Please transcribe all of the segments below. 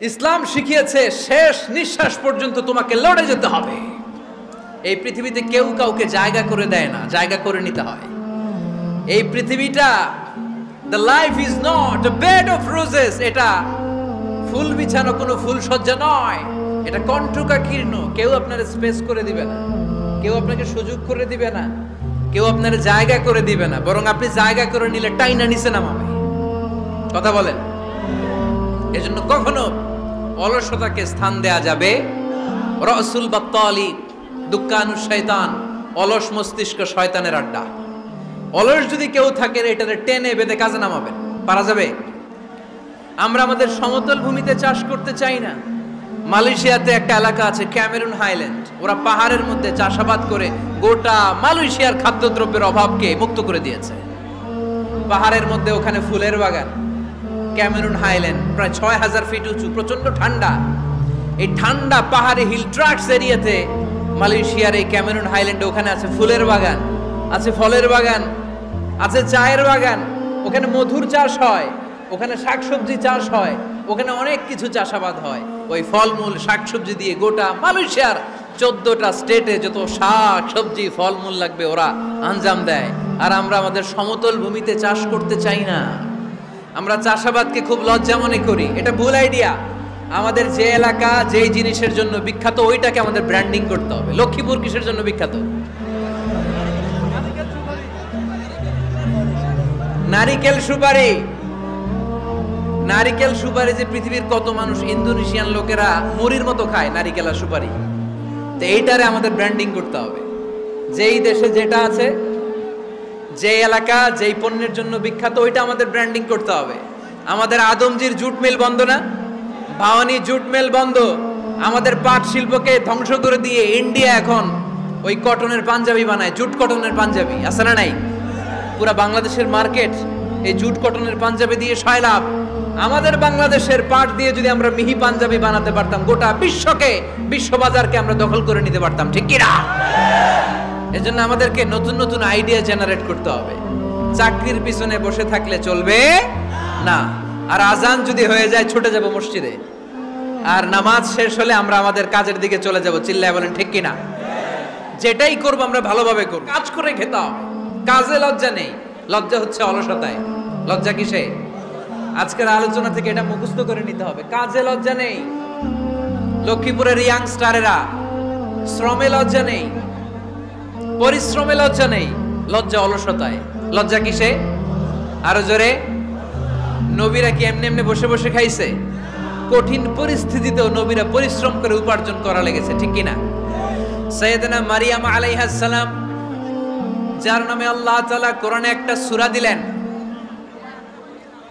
ইসলাম শিখিয়েছে শেষ নিঃশ্বাস পর্যন্ত তোমাকে লড়ে যেতে হবে। এই পৃথিবীতে কেউ কাউকে জায়গা করে দেয় না, জায়গা করে নিতে হয়। এই পৃথিবীটা the life is not a bed of roses, এটা ফুল বিছানো কোনো ফুল সজ্জা নয়, এটা কণ্টকাকীর্ণ। কেউ আপনার স্পেস করে দিবে না, কেউ আপনাকে সুযোগ করে দিবে না, কেউ আপনার জায়গা করে দিবে না, বরং আপনি জায়গা করে নিলে টাইনা নিচে নামাবে। কথা বলেন। এজন্য কখনো অলসতাকে স্থান দেয়া যাবে। রাসূল বাত্তালি দুক্কানুশ শয়তান, অলস মস্তিষ্ক শয়তানের আড্ডা। অলস যদি কেউ থাকে এটারে টেনে বেঁধে কাজে নামাবেন, পারা যাবে? আমরা আমাদের সমতল ভূমিতে চাষ করতে চাই না। মালয়েশিয়াতে একটা এলাকা আছে ক্যামেরুন হাইল্যান্ড, ওরা পাহাড়ের মধ্যে চাষাবাদ করে গোটা মালয়েশিয়ার খাদ্যদ্রব্যের অভাবকে মুক্ত করে দিয়েছে। পাহাড়ের মধ্যে ওখানে ফুলের বাগান, ক্যামেরুন হাইল্যান্ড প্রায় ৬,০০০ ফিট উঁচু, প্রচন্ড ঠান্ডা। এই ঠান্ডা পাহাড়ে হিল ট্রাক্স এরিয়াতে মালয়েশিয়ার এই ক্যামেরুন হাইল্যান্ডে ওখানে আছে ফুলের বাগান, আছে ফলের বাগান, আছে চায়ের বাগান, ওখানে মধুর চাষ হয়, ওখানে শাকসবজি চাষ হয়, ওখানে অনেক কিছু চাষাবাদ হয়। ওই ফলমূল শাকসবজি দিয়ে গোটা মালয়েশিয়ার 14টা স্টেটে যত শাক সবজি ফলমূল লাগবে ওরা আঞ্জাম দেয়। আর আমরা আমাদের সমতল ভূমিতে চাষ করতে চাই না। আমরা চাষাবাদকে খুব লজ্জা মনে করি, এটা ভুল আইডিয়া। আমাদের যে এলাকা যেই জিনিসের জন্য বিখ্যাত ওইটাকে আমাদের ব্র্যান্ডিং করতে হবে। লক্ষ্মীপুর কিসের জন্য বিখ্যাত? নারিকেল সুপারি। নারিকেল সুপারি যে পৃথিবীর কত মানুষ, ইন্দোনেশিয়ান লোকেরা মুড়ির মতো খায় নারিকেল আর সুপারি। তো এইটারে আমাদের ব্র্যান্ডিং করতে হবে। যেই দেশে যেটা আছে, যে এলাকা যেই পণ্যের জন্য বিখ্যাত ওইটা আমাদের ব্র্যান্ডিং করতে হবে। আমাদের আদমজির জুট মিল বন্ধ না, ভাওয়ানি জুট মিল বন্ধ। আমাদের পাট শিল্পকে ধ্বংস করে দিয়ে ইন্ডিয়া এখন ওই কটনের পাঞ্জাবি বানায়, জুট কটনের পাঞ্জাবি। আছে না নাই? পুরা বাংলাদেশের মার্কেট এই জুট কটনের পাঞ্জাবি দিয়ে সয়লাভ। আমাদের বাংলাদেশের পাট দিয়ে যদি আমরা মিহি পাঞ্জাবি বানাতে পারতাম, গোটা বিশ্ববাজারকে আমরা দখল করে নিতে পারতাম, ঠিক কি না? এজন্য আমাদেরকে নতুন নতুন আইডিয়া জেনারেট করতে হবে। চাকরির পিছনে বসে থাকলে চলবে না। আর আজান যদি হয়ে যায় ছুটে যাব মসজিদে, আর নামাজ শেষ হলে আমরা আমাদের কাজের দিকে চলে যাব। চিল্লায় বলেন ঠিক কিনা? যেটাই করবো আমরা ভালোভাবে করব, কাজ করে খেতে হবে। কাজে লজ্জা নেই, লজ্জা হচ্ছে অলসতায়। লজ্জা কিসে? আজকের আলোচনা থেকে এটা মুখস্থ করে নিতে হবে। কাজে লজ্জা নেই। লক্ষ্মীপুরের ইয়াংস্টারেরা শ্রমে লজ্জা নেই, পরিশ্রমে লজ্জা নেই, লজ্জা অলসতায়। লজ্জা কিসে? আরো জোরে। নবীরা কি এমনি এমনি বসে বসে খাইছে? কঠিন পরিস্থিতিতেও নবীরা পরিশ্রম করে উপার্জন করা লেগেছে, ঠিক কিনা? সাইয়েদনা মারিয়াম আলাইহিস সালাম, যার নামে আল্লাহ তাআলা কোরআনে একটা সূরা দিলেন,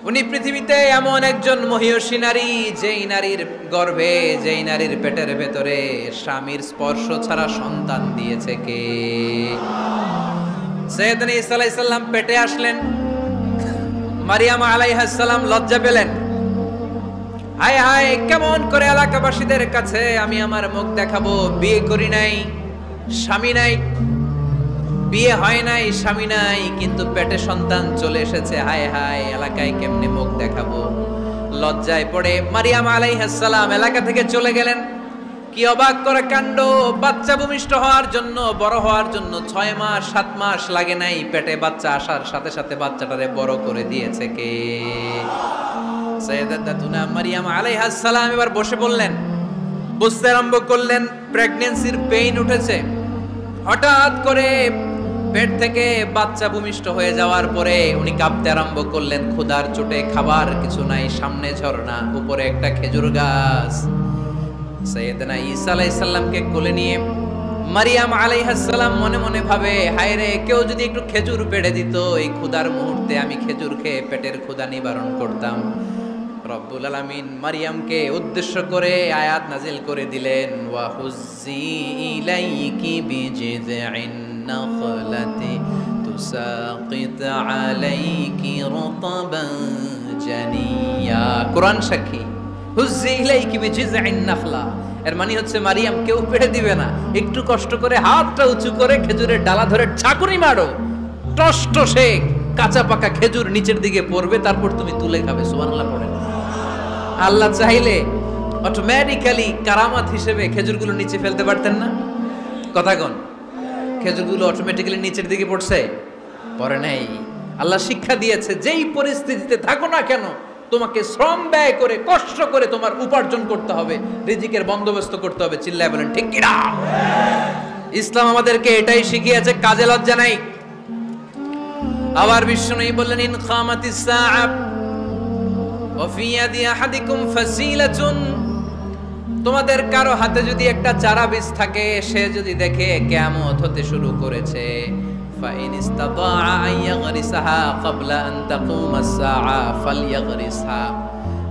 উনি পৃথিবীতে এমন একজন মহিয়সী নারী, যেই নারীর গর্ভে, যেই নারীর পেটের ভেতরে স্বামীর স্পর্শ ছাড়া সন্তান দিয়েছে কে? সাইয়েদনা ঈসা আলাইহিস সালাম পেটে আসলেন। মারিয়াম আলাইহিস সালাম লজ্জা পেলেন। হায় হায়, কেমন করে এলাকাবাসীদের কাছে আমি আমার মুখ দেখাবো? বিয়ে করি নাই, স্বামী নাই, বিয়ে হয় নাই, স্বামী নাই, কিন্তু পেটে সন্তান চলে এসেছে। হায় হায়, এলাকায় কেমনে মুখ দেখাবো? লজ্জায় পড়ে মারিয়াম আলাইহিস সালাম এলাকা থেকে চলে গেলেন। কি অবাক করা কাণ্ড! বাচ্চা ভূমিষ্ঠ হওয়ার জন্য, বড় হওয়ার জন্য 6 মাস 7 মাস লাগে নাই, পেটে বাচ্চা আসার সাথে সাথে বাচ্চাটারে বড় করে দিয়েছে কে? সাইয়েদাতুনা মারিয়াম আলাইহিস সালাম এবার বসে পড়লেন, বুঝতে আরম্ভ করলেন প্রেগন্যান্সির পেইন উঠেছে। হঠাৎ করে পেট থেকে বাচ্চা ভূমিষ্ঠ হয়ে যাওয়ার পরে উনি কাঁপতে আরম্ভ করলেন। ক্ষুধার চোটে খাবার কিছু নাই, সামনে ঝর্ণা, উপরে একটা খেজুর গাছ। সাইয়েদনা ঈসা আলাইহিস সালামকে কোলে নিয়ে মারিয়াম আলাইহিস সালাম মনে মনে ভাবে, হায় রে, কেউ যদি একটু খেজুর পেড়ে দিত, এই ক্ষুধার মুহূর্তে আমি খেজুর খেয়ে পেটের ক্ষুধা নিবারণ করতাম। রব্বুল আলামিন মারিয়ামকে উদ্দেশ্য করে আয়াত নাজিল করে দিলেন, ওয়া হুজ্জি ইলাইকি বিজিযইন নাখলাতি তুসাকিত আলাইকি রতবান জানিয়া। কোরআন সাক্ষী, হুজ্জি ইলাইকি বিজিযইন নাখলা, এর মানে হচ্ছে মারিয়াম কেউ পেড়ে দিবে না, একটু কষ্ট করে হাতটা উঁচু করে খেজুরের ডালা ধরে ঝাঁকুনি মারো, টসটসে কাঁচা পাকা খেজুর নিচের দিকে পড়বে, তারপর তুমি তুলে খাবে। সুবহানাল্লাহ পড়ে। আল্লাহ চাইলে অটোমেটিক্যালি কারামাত হিসেবে খেজুরগুলো নিচে ফেলতে পারতেন না? কথা কোন? খেজুরগুলো অটোমেটিক্যালি নিচের দিকে পড়ছে? পড়ে নাই। আল্লাহ শিক্ষা দিয়েছে, যেই পরিস্থিতিতে থাকো না কেন তোমাকে শ্রম ব্যয় করে কষ্ট করে তোমার উপার্জন করতে হবে, রিজিকের বন্দোবস্ত করতে হবে। চিল্লায় বলেন ঠিক কিনা? ইসলাম আমাদেরকে এটাই শিখিয়েছে, কাজে লজ্জা নাই। আবার বিশ্বনবী বললেন, ইন খামাতিস সাআ ওয়া ফি ইয়াদি আহাদিকুম ফাসিলাতুন, তোমাদের কারো হাতে যদি একটা চারা বীজ থাকে, সে যদি দেখে কিয়ামত হতে শুরু করেছে, ফাইন ইসতাতাআ আন ইয়াগরিসাহা ক্বাবলা আন তাকুমাস সাআ ফালইয়াগরিসহা,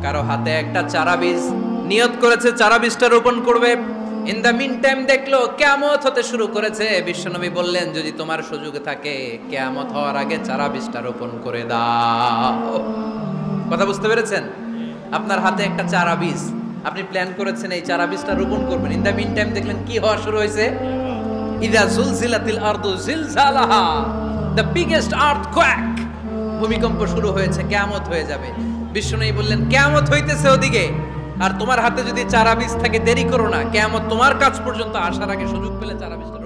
কারো হাতে একটা চারা বীজ নিয়ত করেছে, চারা বীজটা রোপণ করবে, ইন দ্য মিন টাইম দেখলো কিয়ামত হতে শুরু করেছে, বিশ্বনবী বললেন যদি তোমার সুযোগ থাকে কিয়ামত হওয়ার আগে চারা বীজটা রোপণ করে দাও। কথা বুঝতে পেরেছেন? আপনার হাতে একটা চারা বীজ, আপনি প্ল্যান করেছেন এই চারা বীজটা রোপণ করবেন, ইন দ্য মিন টাইম দেখলেন কি হওয়া শুরু হয়েছে, ইযা জুলজিলাতিল আরদু জিলজালাহা, দ্য বিগেস্ট আর্থকোয়েক, ভূমিকম্প শুরু হয়েছে, কিয়ামত হয়ে যাবে। বিশ্বনবী বললেন কিয়ামত হইতেছে ওদিকে, আর তোমার হাতে যদি চারা বীজ থাকে দেরি করো না, কিয়ামত তোমার কাছ পর্যন্ত আসার আগে সুযোগ পেলে চারা বীজটা